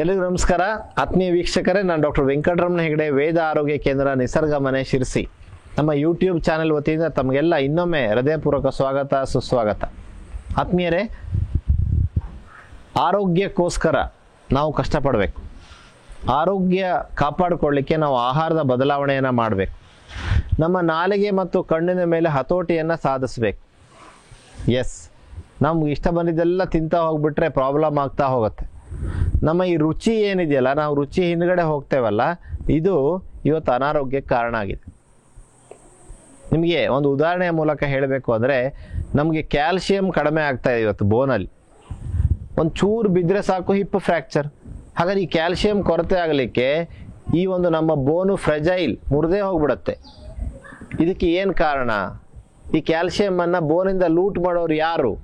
ಎಲ್ಲರಿಗೂ ನಮಸ್ಕಾರ. ಆತ್ಮೀಯ ವೀಕ್ಷಕರೇ, ನಾನು ಡಾಕ್ಟರ್ ವೆಂಕಟರಮಣ ಹೆಗಡೆ, ವೇದ ಆರೋಗ್ಯ ಕೇಂದ್ರ, ನಿಸರ್ಗ ಮನೆ, ಶಿರಸಿ. ನಮ್ಮ ಯೂಟ್ಯೂಬ್ ಚಾನೆಲ್ ವತಿಯಿಂದ ತಮಗೆಲ್ಲ ಇನ್ನೊಮ್ಮೆ ಹೃದಯಪೂರ್ವಕ ಸ್ವಾಗತ, ಸುಸ್ವಾಗತ. ಆತ್ಮೀಯರೇ, ಆರೋಗ್ಯಕ್ಕೋಸ್ಕರ ನಾವು ಕಷ್ಟಪಡಬೇಕು. ಆರೋಗ್ಯ ಕಾಪಾಡಿಕೊಳ್ಳಿಕ್ಕೆ ನಾವು ಆಹಾರದ ಬದಲಾವಣೆಯನ್ನು ಮಾಡಬೇಕು. ನಮ್ಮ ನಾಲಿಗೆ ಮತ್ತು ಕಣ್ಣಿನ ಮೇಲೆ ಹತೋಟಿಯನ್ನು ಸಾಧಿಸಬೇಕು. ಎಸ್, ನಮ್ಗೆ ಇಷ್ಟ ಬಂದಿದ್ದೆಲ್ಲ ತಿಂತಾ ಹೋಗ್ಬಿಟ್ರೆ ಪ್ರಾಬ್ಲಮ್ ಆಗ್ತಾ ಹೋಗುತ್ತೆ. ನಮ್ಮ ಈ ರುಚಿ ಏನಿದೆಯಲ್ಲ, ನಾವು ರುಚಿ ಹಿಂದ್ಗಡೆ ಹೋಗ್ತೇವಲ್ಲ, ಇದು ಇವತ್ತು ಅನಾರೋಗ್ಯಕ್ಕೆ ಕಾರಣ ಆಗಿದೆ. ನಿಮಗೆ ಒಂದು ಉದಾಹರಣೆಯ ಮೂಲಕ ಹೇಳಬೇಕು ಅಂದರೆ, ನಮಗೆ ಕ್ಯಾಲ್ಸಿಯಂ ಕಡಿಮೆ ಆಗ್ತಾ ಇದೆ ಇವತ್ತು ಬೋನಲ್ಲಿ. ಒಂದು ಚೂರು ಬಿದ್ದರೆ ಸಾಕು ಹಿಪ್ ಫ್ರ್ಯಾಕ್ಚರ್. ಹಾಗಾದ್ರೆ ಈ ಕ್ಯಾಲ್ಸಿಯಂ ಕೊರತೆ ಆಗಲಿಕ್ಕೆ ಈ ಒಂದು ನಮ್ಮ ಬೋನು ಫ್ರೆಜೈಲ್, ಮುರಿದೇ ಹೋಗ್ಬಿಡುತ್ತೆ. ಇದಕ್ಕೆ ಏನು ಕಾರಣ? ಈ ಕ್ಯಾಲ್ಸಿಯಮನ್ನು ಬೋನಿಂದ ಲೂಟ್ ಮಾಡೋರು ಯಾರು?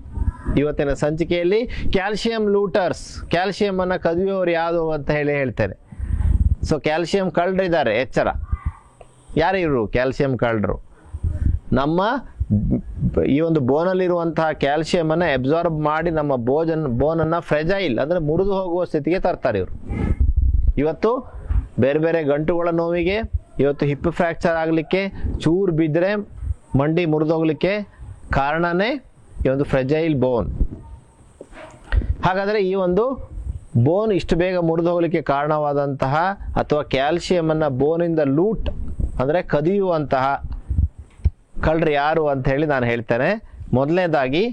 ಇವತ್ತಿನ ಸಂಚಿಕೆಯಲ್ಲಿ ಕ್ಯಾಲ್ಸಿಯಂ ಲೂಟರ್ಸ್, ಕ್ಯಾಲ್ಸಿಯಮನ್ನು ಕದಿಯೋರು ಯಾವುದು ಅಂತ ಹೇಳ್ತೇನೆ. ಸೊ ಕ್ಯಾಲ್ಸಿಯಂ ಕಳ್ಳರಿದ್ದಾರೆ, ಎಚ್ಚರ. ಯಾರಿವರು ಕ್ಯಾಲ್ಸಿಯಂ ಕಳ್ಳರು? ನಮ್ಮ ಈ ಒಂದು ಬೋನಲ್ಲಿರುವಂತಹ ಕ್ಯಾಲ್ಸಿಯಮನ್ನು ಅಬ್ಸಾರ್ಬ್ ಮಾಡಿ ನಮ್ಮ ಬೋನನ್ನು ಫ್ರೆಜೈಲ್ ಅಂದರೆ ಮುರಿದು ಹೋಗುವ ಸ್ಥಿತಿಗೆ ತರ್ತಾರೆ ಇವರು. ಇವತ್ತು ಬೇರೆ ಬೇರೆ ಗಂಟುಗಳ ನೋವಿಗೆ, ಇವತ್ತು ಹಿಪ್ ಫ್ರ್ಯಾಕ್ಚರ್ ಆಗಲಿಕ್ಕೆ, ಚೂರು ಬಿದ್ದರೆ ಮಂಡಿ ಮುರಿದೋಗ್ಲಿಕ್ಕೆ ಕಾರಣನೇ ಈ ಒಂದು ಫ್ರೆಜೈಲ್ ಬೋನ್. ಹಾಗಾದರೆ ಈ ಒಂದು ಬೋನ್ ಇಷ್ಟು ಬೇಗ ಮುರಿದು ಹೋಗಲಿಕ್ಕೆ ಕಾರಣವಾದಂತಹ ಅಥವಾ ಕ್ಯಾಲ್ಸಿಯಮನ್ನು ಬೋನಿಂದ ಲೂಟ್ ಅಂದರೆ ಕದಿಯುವಂತಹ ಕಳ್ಳರು ಯಾರು ಅಂತ ಹೇಳಿ ನಾನು ಹೇಳ್ತೇನೆ. ಮೊದಲನೇದಾಗಿ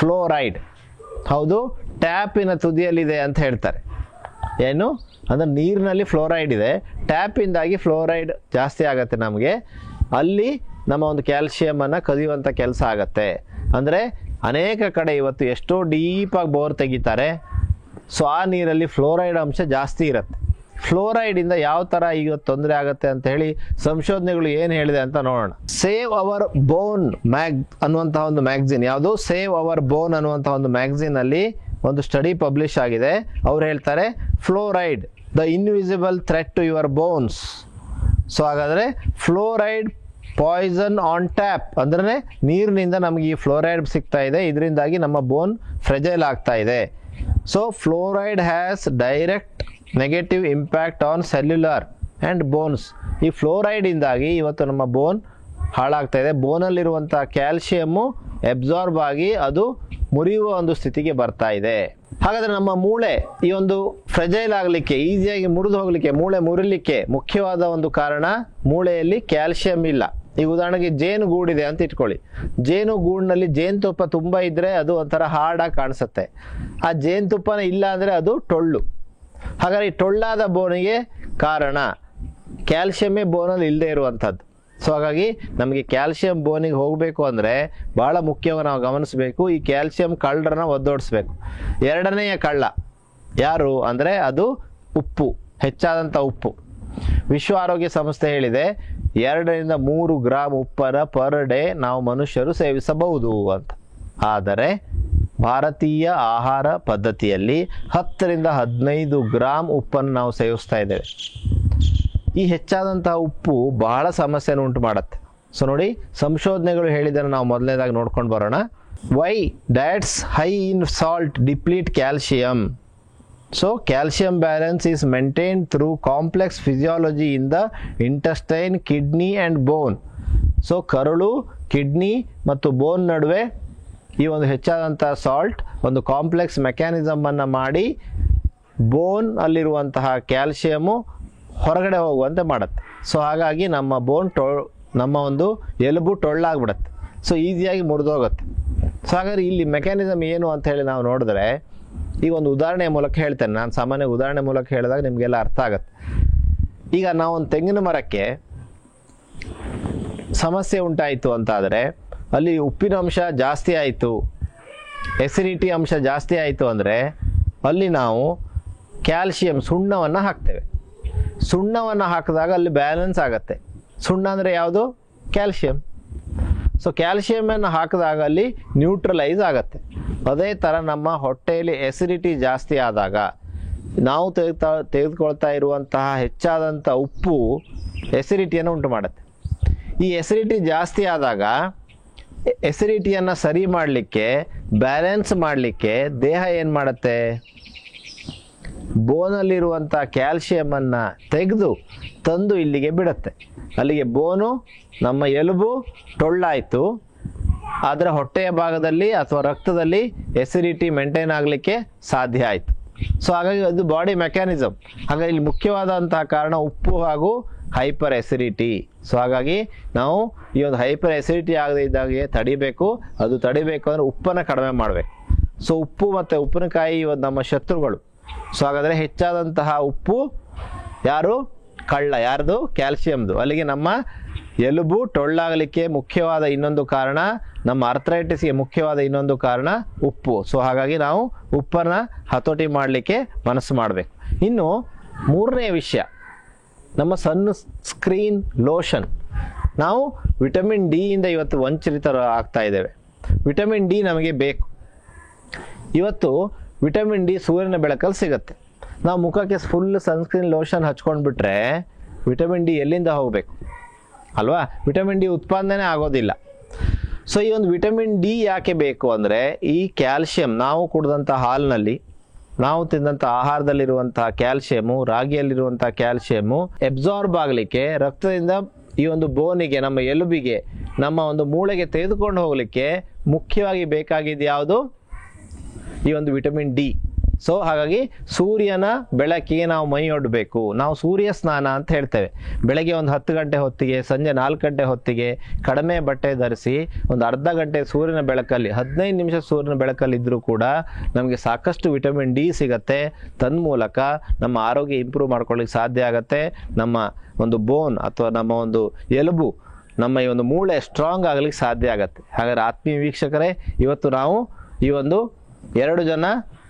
ಫ್ಲೋರೈಡ್. ಹೌದು, ಟ್ಯಾಪಿನ ತುದಿಯಲ್ಲಿದೆ ಅಂತ ಹೇಳ್ತಾರೆ. ಏನು ಅಂದರೆ ನೀರಿನಲ್ಲಿ ಫ್ಲೋರೈಡ್ ಇದೆ, ಟ್ಯಾಪಿಂದಾಗಿ ಫ್ಲೋರೈಡ್ ಜಾಸ್ತಿ ಆಗತ್ತೆ ನಮಗೆ. ಅಲ್ಲಿ ನಮ್ಮ ಒಂದು ಕ್ಯಾಲ್ಸಿಯಮನ್ನು ಕದಿಯುವಂಥ ಕೆಲಸ ಆಗತ್ತೆ. ಅಂದರೆ ಅನೇಕ ಕಡೆ ಇವತ್ತು ಎಷ್ಟೋ ಡೀಪಾಗಿ ಬೋರ್ ತೆಗಿತಾರೆ. ಸೊ ಆ ನೀರಲ್ಲಿ ಫ್ಲೋರೈಡ್ ಅಂಶ ಜಾಸ್ತಿ ಇರುತ್ತೆ. ಫ್ಲೋರೈಡಿಂದ ಯಾವ ಥರ ಈಗ ತೊಂದರೆ ಆಗುತ್ತೆ ಅಂತ ಹೇಳಿ ಸಂಶೋಧನೆಗಳು ಏನು ಹೇಳಿದೆ ಅಂತ ನೋಡೋಣ. ಸೇವ್ ಅವರ್ ಬೋನ್ ಅನ್ನುವಂತಹ ಒಂದು ಮ್ಯಾಗ್ಝಿನ್, ಯಾವುದು ಸೇವ್ ಅವರ್ ಬೋನ್ ಅನ್ನುವಂತಹ ಒಂದು ಮ್ಯಾಗ್ಝಿನಲ್ಲಿ ಒಂದು ಸ್ಟಡಿ ಪಬ್ಲಿಷ್ ಆಗಿದೆ. ಅವ್ರು ಹೇಳ್ತಾರೆ, fluoride the invisible threat to your bones. So ಹಾಗಾದರೆ ಫ್ಲೋರೈಡ್ ಪಾಯ್ಸನ್ ಆನ್ ಟ್ಯಾಪ್ ಅಂದ್ರೆ ನೀರಿನಿಂದ ನಮಗೆ ಈ ಫ್ಲೋರೈಡ್ ಸಿಗ್ತಾ ಇದೆ, ಇದರಿಂದಾಗಿ ನಮ್ಮ ಬೋನ್ ಫ್ರೆಜೈಲ್ ಆಗ್ತಾ ಇದೆ. So fluoride has direct negative impact on cellular and bones. ಈ ಫ್ಲೋರೈಡಿಂದಾಗಿ ಇವತ್ತು ನಮ್ಮ ಬೋನ್ ಹಾಳಾಗ್ತಾ ಇದೆ. ಬೋನಲ್ಲಿರುವಂಥ ಕ್ಯಾಲ್ಸಿಯಮ್ಮು ಅಬ್ಸಾರ್ಬ್ ಆಗಿ ಅದು ಮುರಿಯುವ ಒಂದು ಸ್ಥಿತಿಗೆ ಬರ್ತಾ ಇದೆ. ಹಾಗಾದರೆ ನಮ್ಮ ಮೂಳೆ ಈ ಒಂದು ಫ್ರೆಜೈಲ್ ಆಗಲಿಕ್ಕೆ, ಈಸಿಯಾಗಿ ಮುರಿದು ಹೋಗಲಿಕ್ಕೆ, ಮೂಳೆ ಮುರಿಲಿಕ್ಕೆ ಮುಖ್ಯವಾದ ಒಂದು ಕಾರಣ ಮೂಳೆಯಲ್ಲಿ ಕ್ಯಾಲ್ಸಿಯಂ ಇಲ್ಲ. ಈಗ ಉದಾಹರಣೆಗೆ ಜೇನುಗೂಡಿದೆ ಅಂತ ಇಟ್ಕೊಳ್ಳಿ. ಜೇನುಗೂಡಿನಲ್ಲಿ ಜೇನುತುಪ್ಪ ತುಂಬ ಇದ್ದರೆ ಅದು ಒಂಥರ ಹಾರ್ಡಾಗಿ ಕಾಣಿಸುತ್ತೆ. ಆ ಜೇನುತುಪ್ಪನ ಇಲ್ಲ ಅಂದರೆ ಅದು ಟೊಳ್ಳು. ಹಾಗಾದ್ರೆ ಈ ಟೊಳ್ಳಾದ ಬೋನಿಗೆ ಕಾರಣ ಕ್ಯಾಲ್ಸಿಯಮ್ಮೇ ಬೋನಲ್ಲಿ ಇಲ್ಲದೆ ಇರುವಂಥದ್ದು. ಸೊ ಹಾಗಾಗಿ ನಮಗೆ ಕ್ಯಾಲ್ಸಿಯಂ ಬೋನಿಗೆ ಹೋಗಬೇಕು ಅಂದರೆ ಭಾಳ ಮುಖ್ಯವಾಗಿ ನಾವು ಗಮನಿಸಬೇಕು, ಈ ಕ್ಯಾಲ್ಸಿಯಂ ಕಳ್ಳರನ್ನ ಒದ್ದೋಡಿಸ್ಬೇಕು. ಎರಡನೆಯ ಕಳ್ಳ ಯಾರು ಅಂದರೆ ಅದು ಉಪ್ಪು, ಹೆಚ್ಚಾದಂಥ ಉಪ್ಪು. ವಿಶ್ವ ಆರೋಗ್ಯ ಸಂಸ್ಥೆ ಹೇಳಿದೆ 2 to 3 ಗ್ರಾಮ್ ಉಪ್ಪನ್ನು ಪರ್ ಡೇ ನಾವು ಮನುಷ್ಯರು ಸೇವಿಸಬಹುದು ಅಂತ. ಆದರೆ ಭಾರತೀಯ ಆಹಾರ ಪದ್ಧತಿಯಲ್ಲಿ 10 to 15 ಗ್ರಾಮ್ ಉಪ್ಪನ್ನು ನಾವು ಸೇವಿಸ್ತಾ ಇದ್ದೇವೆ. ಈ ಹೆಚ್ಚಾದಂತಹ ಉಪ್ಪು ಬಹಳ ಸಮಸ್ಯೆಯನ್ನು ಉಂಟು ಮಾಡುತ್ತೆ. ಸೊ ನೋಡಿ, ಸಂಶೋಧನೆಗಳು ಹೇಳಿದ್ದನ್ನು ನಾವು ಮೊದಲನೇದಾಗಿ ನೋಡ್ಕೊಂಡು ಬರೋಣ. Why diets high in salt deplete calcium. So calcium balance is maintained through complex physiology in the intestine, kidney and bone. So ಕರುಳು, ಕಿಡ್ನಿ ಮತ್ತು ಬೋನ್ ನಡುವೆ ಈ ಒಂದು ಹೆಚ್ಚಾದಂಥ ಸಾಲ್ಟ್ ಒಂದು ಕಾಂಪ್ಲೆಕ್ಸ್ ಮೆಕ್ಯಾನಿಸಮನ್ನು ಮಾಡಿ ಬೋನ್ ಅಲ್ಲಿರುವಂತಹ ಕ್ಯಾಲ್ಸಿಯಮು ಹೊರಗಡೆ ಹೋಗುವಂತೆ ಮಾಡುತ್ತೆ. ಸೊ ಹಾಗಾಗಿ ನಮ್ಮ ಬೋನ್ ನಮ್ಮ ಒಂದು ಎಲುಬು ಟೊಳ್ಳಾಗ್ಬಿಡುತ್ತೆ. ಸೊ ಈಸಿಯಾಗಿ ಮುರಿದೋಗುತ್ತೆ. ಸೊ ಹಾಗಾದ್ರೆ ಇಲ್ಲಿ ಮೆಕ್ಯಾನಿಸಮ್ ಏನು ಅಂತ ಹೇಳಿ ನಾವು ನೋಡಿದ್ರೆ, ಈಗ ಒಂದು ಉದಾಹರಣೆಯ ಮೂಲಕ ಹೇಳ್ತೇನೆ. ನಾನು ಸಾಮಾನ್ಯ ಉದಾಹರಣೆ ಮೂಲಕ ಹೇಳಿದಾಗ ನಿಮಗೆಲ್ಲ ಅರ್ಥ ಆಗುತ್ತೆ. ಈಗ ನಾವೊಂದು ತೆಂಗಿನ ಮರಕ್ಕೆ ಸಮಸ್ಯೆ ಉಂಟಾಯಿತು ಅಂತಾದರೆ, ಅಲ್ಲಿ ಉಪ್ಪಿನ ಅಂಶ ಜಾಸ್ತಿ ಆಯಿತು, ಎಸಿಡಿಟಿ ಅಂಶ ಜಾಸ್ತಿ ಆಯಿತು ಅಂದರೆ ಅಲ್ಲಿ ನಾವು ಕ್ಯಾಲ್ಸಿಯಂ ಸುಣ್ಣವನ್ನು ಹಾಕ್ತೇವೆ. ಸುಣ್ಣವನ್ನು ಹಾಕಿದಾಗ ಅಲ್ಲಿ ಬ್ಯಾಲೆನ್ಸ್ ಆಗುತ್ತೆ. ಸುಣ್ಣ ಅಂದರೆ ಯಾವುದು? ಕ್ಯಾಲ್ಸಿಯಂ. ಸೊ ಕ್ಯಾಲ್ಸಿಯಮನ್ನು ಹಾಕಿದಾಗ ಅಲ್ಲಿ ನ್ಯೂಟ್ರಲೈಸ್ ಆಗುತ್ತೆ. ಅದೇ ಥರ ನಮ್ಮ ಹೊಟ್ಟೆಯಲ್ಲಿ ಎಸಿಡಿಟಿ ಜಾಸ್ತಿ ಆದಾಗ ನಾವು ತೆಗೆದುಕೊಳ್ತಾ ಇರುವಂತಹ ಹೆಚ್ಚಾದಂಥ ಉಪ್ಪು ಎಸಿಡಿಟಿಯನ್ನು ಉಂಟು ಮಾಡುತ್ತೆ. ಈ ಎಸಿಡಿಟಿ ಜಾಸ್ತಿ ಆದಾಗ ಎಸಿಡಿಟಿಯನ್ನು ಸರಿ ಮಾಡಲಿಕ್ಕೆ, ಬ್ಯಾಲೆನ್ಸ್ ಮಾಡಲಿಕ್ಕೆ ದೇಹ ಏನು ಮಾಡುತ್ತೆ? ಬೋನಲ್ಲಿರುವಂಥ ಕ್ಯಾಲ್ಶಿಯಮನ್ನು ತೆಗೆದು ತಂದು ಇಲ್ಲಿಗೆ ಬಿಡುತ್ತೆ. ಅಲ್ಲಿಗೆ ಬೋನು ನಮ್ಮ ಎಲುಬು ಟೊಳ್ಳಾಯಿತು, ಅದರ ಹೊಟ್ಟೆಯ ಭಾಗದಲ್ಲಿ ಅಥವಾ ರಕ್ತದಲ್ಲಿ ಎಸಿಡಿಟಿ ಮೇಂಟೈನ್ ಆಗಲಿಕ್ಕೆ ಸಾಧ್ಯ ಆಯಿತು. ಸೊ ಹಾಗಾಗಿ ಅದು ಬಾಡಿ ಮೆಕ್ಯಾನಿಸಮ್. ಹಾಗಾಗಿ ಇಲ್ಲಿ ಮುಖ್ಯವಾದಂತಹ ಕಾರಣ ಉಪ್ಪು ಹಾಗೂ ಹೈಪರ್ ಎಸಿಡಿಟಿ. ಸೊ ಹಾಗಾಗಿ ನಾವು ಈ ಒಂದು ಹೈಪರ್ ಎಸಿಡಿಟಿ ಆಗದೆ ಇದ್ದಾಗೆ ತಡಿಬೇಕು. ಅದು ತಡಿಬೇಕು ಅಂದರೆ ಉಪ್ಪನ್ನು ಕಡಿಮೆ ಮಾಡಬೇಕು. ಸೊ ಉಪ್ಪು ಮತ್ತು ಉಪ್ಪಿನಕಾಯಿ ಇವತ್ತು ನಮ್ಮ ಶತ್ರುಗಳು. ಸೊ ಹಾಗಾದರೆ ಹೆಚ್ಚಾದಂತಹ ಉಪ್ಪು ಯಾರು? ಕಳ್ಳ. ಯಾರ್ದು? ಕ್ಯಾಲ್ಸಿಯಮ್ದು. ಅಲ್ಲಿಗೆ ನಮ್ಮ ಎಲುಬು ಟೊಳ್ಳಾಗಲಿಕ್ಕೆ ಮುಖ್ಯವಾದ ಇನ್ನೊಂದು ಕಾರಣ, ನಮ್ಮ ಆರ್ಥರೈಟಿಸ್ಗೆ ಮುಖ್ಯವಾದ ಇನ್ನೊಂದು ಕಾರಣ ಉಪ್ಪು. ಸೊ ಹಾಗಾಗಿ ನಾವು ಉಪ್ಪನ್ನು ಹತೋಟಿ ಮಾಡಲಿಕ್ಕೆ ಮನಸ್ಸು ಮಾಡಬೇಕು. ಇನ್ನು ಮೂರನೇ ವಿಷಯ, ನಮ್ಮ ಸನ್ ಸ್ಕ್ರೀನ್ ಲೋಷನ್. ನಾವು ವಿಟಮಿನ್ ಡಿ ಇಂದ ಇವತ್ತು ವಂಚಿತರ ಆಗ್ತಾ ಇದ್ದೇವೆ. ವಿಟಮಿನ್ ಡಿ ನಮಗೆ ಬೇಕು. ಇವತ್ತು ವಿಟಮಿನ್ ಡಿ ಸೂರ್ಯನ ಬೆಳಕಲ್ಲಿ ಸಿಗುತ್ತೆ. ನಾವು ಮುಖಕ್ಕೆ ಫುಲ್ ಸನ್ಸ್ಕ್ರೀನ್ ಲೋಷನ್ ಹಚ್ಕೊಂಡ್ಬಿಟ್ರೆ ವಿಟಮಿನ್ ಡಿ ಎಲ್ಲಿಂದ ಹೋಗಬೇಕು ಅಲ್ವಾ? ವಿಟಮಿನ್ ಡಿ ಉತ್ಪಾದನೆ ಆಗೋದಿಲ್ಲ. ಸೊ ಈ ಒಂದು ವಿಟಮಿನ್ ಡಿ ಯಾಕೆ ಬೇಕು ಅಂದರೆ, ಈ ಕ್ಯಾಲ್ಶಿಯಂ ನಾವು ಕುಡಿದಂಥ ಹಾಲಿನಲ್ಲಿ, ನಾವು ತಿಂದಂಥ ಆಹಾರದಲ್ಲಿರುವಂತಹ ಕ್ಯಾಲ್ಶಿಯಮು, ರಾಗಿಯಲ್ಲಿರುವಂಥ ಕ್ಯಾಲ್ಶಿಯಮು ಎಬ್ಸಾರ್ಬ್ ಆಗಲಿಕ್ಕೆ, ರಕ್ತದಿಂದ ಈ ಒಂದು ಬೋನಿಗೆ, ನಮ್ಮ ಎಲುಬಿಗೆ, ನಮ್ಮ ಒಂದು ಮೂಳೆಗೆ ತೆಗೆದುಕೊಂಡು ಹೋಗಲಿಕ್ಕೆ ಮುಖ್ಯವಾಗಿ ಬೇಕಾಗಿದ್ದು ಯಾವುದು? ಈ ಒಂದು ವಿಟಮಿನ್ ಡಿ. ಸೊ ಹಾಗಾಗಿ ಸೂರ್ಯನ ಬೆಳಕಿಗೆ ನಾವು ಮೈಯೊಡ್ಬೇಕು. ನಾವು ಸೂರ್ಯ ಸ್ನಾನ ಅಂತ ಹೇಳ್ತೇವೆ. ಬೆಳಗ್ಗೆ ಒಂದು 10 ಗಂಟೆ ಹೊತ್ತಿಗೆ, ಸಂಜೆ 4 ಗಂಟೆ ಹೊತ್ತಿಗೆ ಕಡಿಮೆ ಬಟ್ಟೆ ಧರಿಸಿ ಒಂದು ಅರ್ಧ ಗಂಟೆ ಸೂರ್ಯನ ಬೆಳಕಲ್ಲಿ, 15 ನಿಮಿಷ ಸೂರ್ಯನ ಬೆಳಕಲ್ಲಿ ಇದ್ದರೂ ಕೂಡ ನಮಗೆ ಸಾಕಷ್ಟು ವಿಟಮಿನ್ ಡಿ ಸಿಗುತ್ತೆ. ತನ್ಮೂಲಕ ನಮ್ಮ ಆರೋಗ್ಯ ಇಂಪ್ರೂವ್ ಮಾಡ್ಕೊಳ್ಳಿಕ್ಕೆ ಸಾಧ್ಯ ಆಗುತ್ತೆ. ನಮ್ಮ ಒಂದು ಬೋನ್ ಅಥವಾ ನಮ್ಮ ಒಂದು ಎಲುಬು, ನಮ್ಮ ಈ ಒಂದು ಮೂಳೆ ಸ್ಟ್ರಾಂಗ್ ಆಗಲಿಕ್ಕೆ ಸಾಧ್ಯ ಆಗುತ್ತೆ. ಹಾಗಾದರೆ ಆತ್ಮೀಯ ವೀಕ್ಷಕರೇ, ಇವತ್ತು ನಾವು ಈ ಒಂದು 2 ಜನ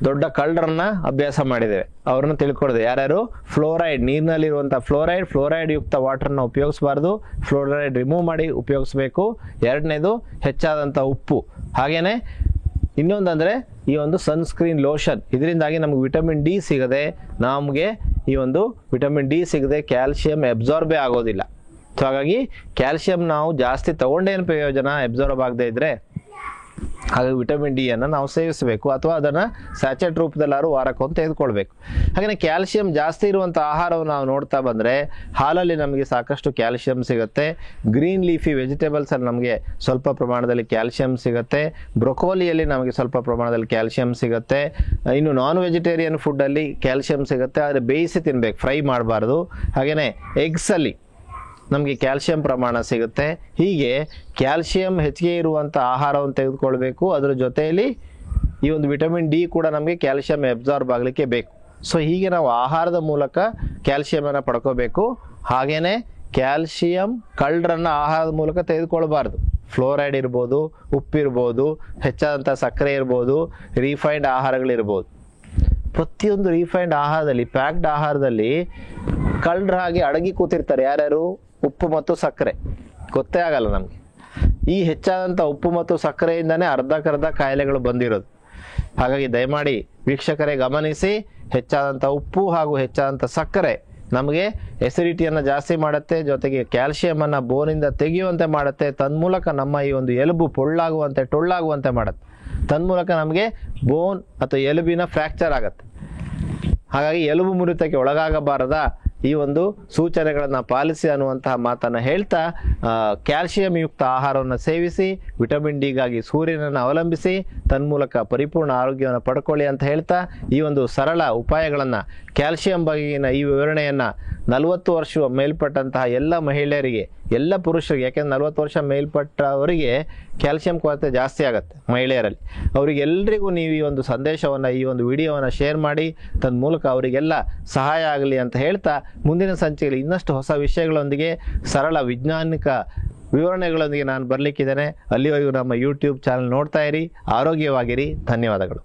ದೊಡ್ಡ ಕಳ್ಳರನ್ನ ಅಭ್ಯಾಸ ಮಾಡಿದ್ದೇವೆ. ಅವ್ರನ್ನ ತಿಳ್ಕೊಡಿದೆ. ಯಾರ್ಯಾರು? ಫ್ಲೋರೈಡ್, ನೀರಿನಲ್ಲಿರುವಂಥ ಫ್ಲೋರೈಡ್ ಯುಕ್ತ ವಾಟರ್ನ ಉಪಯೋಗಿಸಬಾರ್ದು. ಫ್ಲೋರೈಡ್ ರಿಮೂವ್ ಮಾಡಿ ಉಪಯೋಗಿಸ್ಬೇಕು. ಎರಡನೇದು ಹೆಚ್ಚಾದಂಥ ಉಪ್ಪು. ಹಾಗೇನೆ ಇನ್ನೊಂದಂದರೆ ಈ ಒಂದು ಸನ್ಸ್ಕ್ರೀನ್ ಲೋಷನ್. ಇದರಿಂದಾಗಿ ನಮಗೆ ವಿಟಮಿನ್ ಡಿ ಸಿಗದೆ, ನಮಗೆ ಈ ಒಂದು ವಿಟಮಿನ್ ಡಿ ಸಿಗದೆ ಕ್ಯಾಲ್ಶಿಯಂ ಎಬ್ಸಾರ್ಬೇ ಆಗೋದಿಲ್ಲ. ಸೊ ಹಾಗಾಗಿ ಕ್ಯಾಲ್ಶಿಯಂ ನಾವು ಜಾಸ್ತಿ ತಗೊಂಡೇನು ಪ್ರಯೋಜನ ಎಬ್ಸಾರ್ಬ್ ಆಗದೆ ಇದ್ದರೆ? ಹಾಗಾಗಿ ವಿಟಮಿನ್ ಡಿ ಅನ್ನು ನಾವು ಸೇವಿಸಬೇಕು, ಅಥವಾ ಅದನ್ನು ಸ್ಯಾಚೆಟ್ ರೂಪದಲ್ಲಾರು ವಾರಕ್ಕೊಂದು ತೆಗೆದುಕೊಳ್ಬೇಕು. ಹಾಗೆಯೇ ಕ್ಯಾಲ್ಶಿಯಂ ಜಾಸ್ತಿ ಇರುವಂಥ ಆಹಾರವನ್ನು ನಾವು ನೋಡ್ತಾ ಬಂದರೆ, ಹಾಲಲ್ಲಿ ನಮಗೆ ಸಾಕಷ್ಟು ಕ್ಯಾಲ್ಶಿಯಂ ಸಿಗುತ್ತೆ. ಗ್ರೀನ್ ಲೀಫಿ ವೆಜಿಟೇಬಲ್ಸಲ್ಲಿ ನಮಗೆ ಸ್ವಲ್ಪ ಪ್ರಮಾಣದಲ್ಲಿ ಕ್ಯಾಲ್ಶಿಯಂ ಸಿಗುತ್ತೆ. ಬ್ರೊಕೋಲಿಯಲ್ಲಿ ನಮಗೆ ಸ್ವಲ್ಪ ಪ್ರಮಾಣದಲ್ಲಿ ಕ್ಯಾಲ್ಶಿಯಂ ಸಿಗುತ್ತೆ. ಇನ್ನು ನಾನ್ ವೆಜಿಟೇರಿಯನ್ ಫುಡ್ಡಲ್ಲಿ ಕ್ಯಾಲ್ಶಿಯಂ ಸಿಗುತ್ತೆ, ಆದರೆ ಬೇಯಿಸಿ ತಿನ್ನಬೇಕು, ಫ್ರೈ ಮಾಡಬಾರ್ದು. ಹಾಗೆಯೇ ಎಗ್ಸಲ್ಲಿ ನಮಗೆ ಕ್ಯಾಲ್ಶಿಯಂ ಪ್ರಮಾಣ ಸಿಗುತ್ತೆ. ಹೀಗೆ ಕ್ಯಾಲ್ಶಿಯಂ ಹೆಚ್ಚಿಗೆ ಇರುವಂಥ ಆಹಾರವನ್ನು ತೆಗೆದುಕೊಳ್ಬೇಕು. ಅದರ ಜೊತೆಯಲ್ಲಿ ಈ ಒಂದು ವಿಟಮಿನ್ ಡಿ ಕೂಡ ನಮಗೆ ಕ್ಯಾಲ್ಶಿಯಂ ಎಬ್ಸಾರ್ಬ್ ಆಗಲಿಕ್ಕೆ ಬೇಕು. ಸೊ ಹೀಗೆ ನಾವು ಆಹಾರದ ಮೂಲಕ ಕ್ಯಾಲ್ಶಿಯಮನ್ನು ಪಡ್ಕೋಬೇಕು. ಹಾಗೆಯೇ ಕ್ಯಾಲ್ಶಿಯಂ ಕಳ್ಳರನ್ನು ಆಹಾರದ ಮೂಲಕ ತೆಗೆದುಕೊಳ್ಬಾರ್ದು. ಫ್ಲೋರೈಡ್ ಇರ್ಬೋದು, ಉಪ್ಪಿರ್ಬೋದು, ಹೆಚ್ಚಾದಂಥ ಸಕ್ಕರೆ ಇರ್ಬೋದು, ರಿಫೈನ್ಡ್ ಆಹಾರಗಳಿರ್ಬೋದು. ಪ್ರತಿಯೊಂದು ರಿಫೈನ್ಡ್ ಆಹಾರದಲ್ಲಿ, ಪ್ಯಾಕ್ಡ್ ಆಹಾರದಲ್ಲಿ ಕಳ್ಳರ ಹಾಗೆ ಅಡಗಿ ಕೂತಿರ್ತಾರೆ. ಯಾರ್ಯಾರು? ಉಪ್ಪು ಮತ್ತು ಸಕ್ಕರೆ. ಗೊತ್ತೇ ಆಗಲ್ಲ ನಮಗೆ. ಈ ಹೆಚ್ಚಾದಂಥ ಉಪ್ಪು ಮತ್ತು ಸಕ್ಕರೆಯಿಂದನೇ ಅರ್ಧಕ್ಕರ್ಧ ಕಾಯಿಲೆಗಳು ಬಂದಿರೋದು. ಹಾಗಾಗಿ ದಯಮಾಡಿ ವೀಕ್ಷಕರೇ ಗಮನಿಸಿ, ಹೆಚ್ಚಾದಂಥ ಉಪ್ಪು ಹಾಗೂ ಹೆಚ್ಚಾದಂಥ ಸಕ್ಕರೆ ನಮಗೆ ಎಸಿಡಿಟಿಯನ್ನು ಜಾಸ್ತಿ ಮಾಡುತ್ತೆ, ಜೊತೆಗೆ ಕ್ಯಾಲ್ಶಿಯಮನ್ನು ಬೋನಿಂದ ತೆಗೆಯುವಂತೆ ಮಾಡುತ್ತೆ. ತನ್ಮೂಲಕ ನಮ್ಮ ಈ ಒಂದು ಎಲುಬು ಟೊಳ್ಳಾಗುವಂತೆ ಮಾಡುತ್ತೆ. ತನ್ಮೂಲಕ ನಮಗೆ ಬೋನ್ ಅಥವಾ ಎಲುಬಿನ ಫ್ರ್ಯಾಕ್ಚರ್ ಆಗುತ್ತೆ. ಹಾಗಾಗಿ ಎಲುಬು ಮುರಿತಕ್ಕೆ ಒಳಗಾಗಬಾರದ ಈ ಒಂದು ಸೂಚನೆಗಳನ್ನು ಪಾಲಿಸಿ ಅನ್ನುವಂತಹ ಮಾತನ್ನು ಹೇಳ್ತಾ, ಕ್ಯಾಲ್ಶಿಯಂ ಯುಕ್ತ ಆಹಾರವನ್ನು ಸೇವಿಸಿ, ವಿಟಮಿನ್ ಡಿಗಾಗಿ ಸೂರ್ಯನನ್ನು ಅವಲಂಬಿಸಿ, ತನ್ಮೂಲಕ ಪರಿಪೂರ್ಣ ಆರೋಗ್ಯವನ್ನು ಪಡ್ಕೊಳ್ಳಿ ಅಂತ ಹೇಳ್ತಾ, ಈ ಒಂದು ಸರಳ ಉಪಾಯಗಳನ್ನು, ಕ್ಯಾಲ್ಶಿಯಂ ಬಗೆಗಿನ ಈ ವಿವರಣೆಯನ್ನು 40 ವರ್ಷ ಮೇಲ್ಪಟ್ಟಂತಹ ಎಲ್ಲ ಮಹಿಳೆಯರಿಗೆ, ಎಲ್ಲ ಪುರುಷರಿಗೆ, ಯಾಕೆಂದರೆ 40 ವರ್ಷ ಮೇಲ್ಪಟ್ಟವರಿಗೆ ಕ್ಯಾಲ್ಶಿಯಂ ಕೊರತೆ ಜಾಸ್ತಿ ಆಗುತ್ತೆ ಮಹಿಳೆಯರಲ್ಲಿ. ಅವರಿಗೆಲ್ಲರಿಗೂ ನೀವು ಈ ಒಂದು ಸಂದೇಶವನ್ನು, ಈ ಒಂದು ವಿಡಿಯೋವನ್ನು ಶೇರ್ ಮಾಡಿ, ತನ್ಮೂಲಕ ಅವರಿಗೆಲ್ಲ ಸಹಾಯ ಆಗಲಿ ಅಂತ ಹೇಳ್ತಾ, ಮುಂದಿನ ಸಂಚಿಕೆಯಲ್ಲಿ ಇನ್ನಷ್ಟು ಹೊಸ ವಿಷಯಗಳೊಂದಿಗೆ, ಸರಳ ವೈಜ್ಞಾನಿಕ ವಿವರಣೆಗಳೊಂದಿಗೆ ನಾನು ಬರಲಿಕ್ಕಿದ್ದೇನೆ. ಅಲ್ಲಿವರೆಗೂ ನಮ್ಮ ಯೂಟ್ಯೂಬ್ ಚಾನಲ್ ನೋಡ್ತಾ ಇರಿ. ಆರೋಗ್ಯವಾಗಿರಿ. ಧನ್ಯವಾದಗಳು.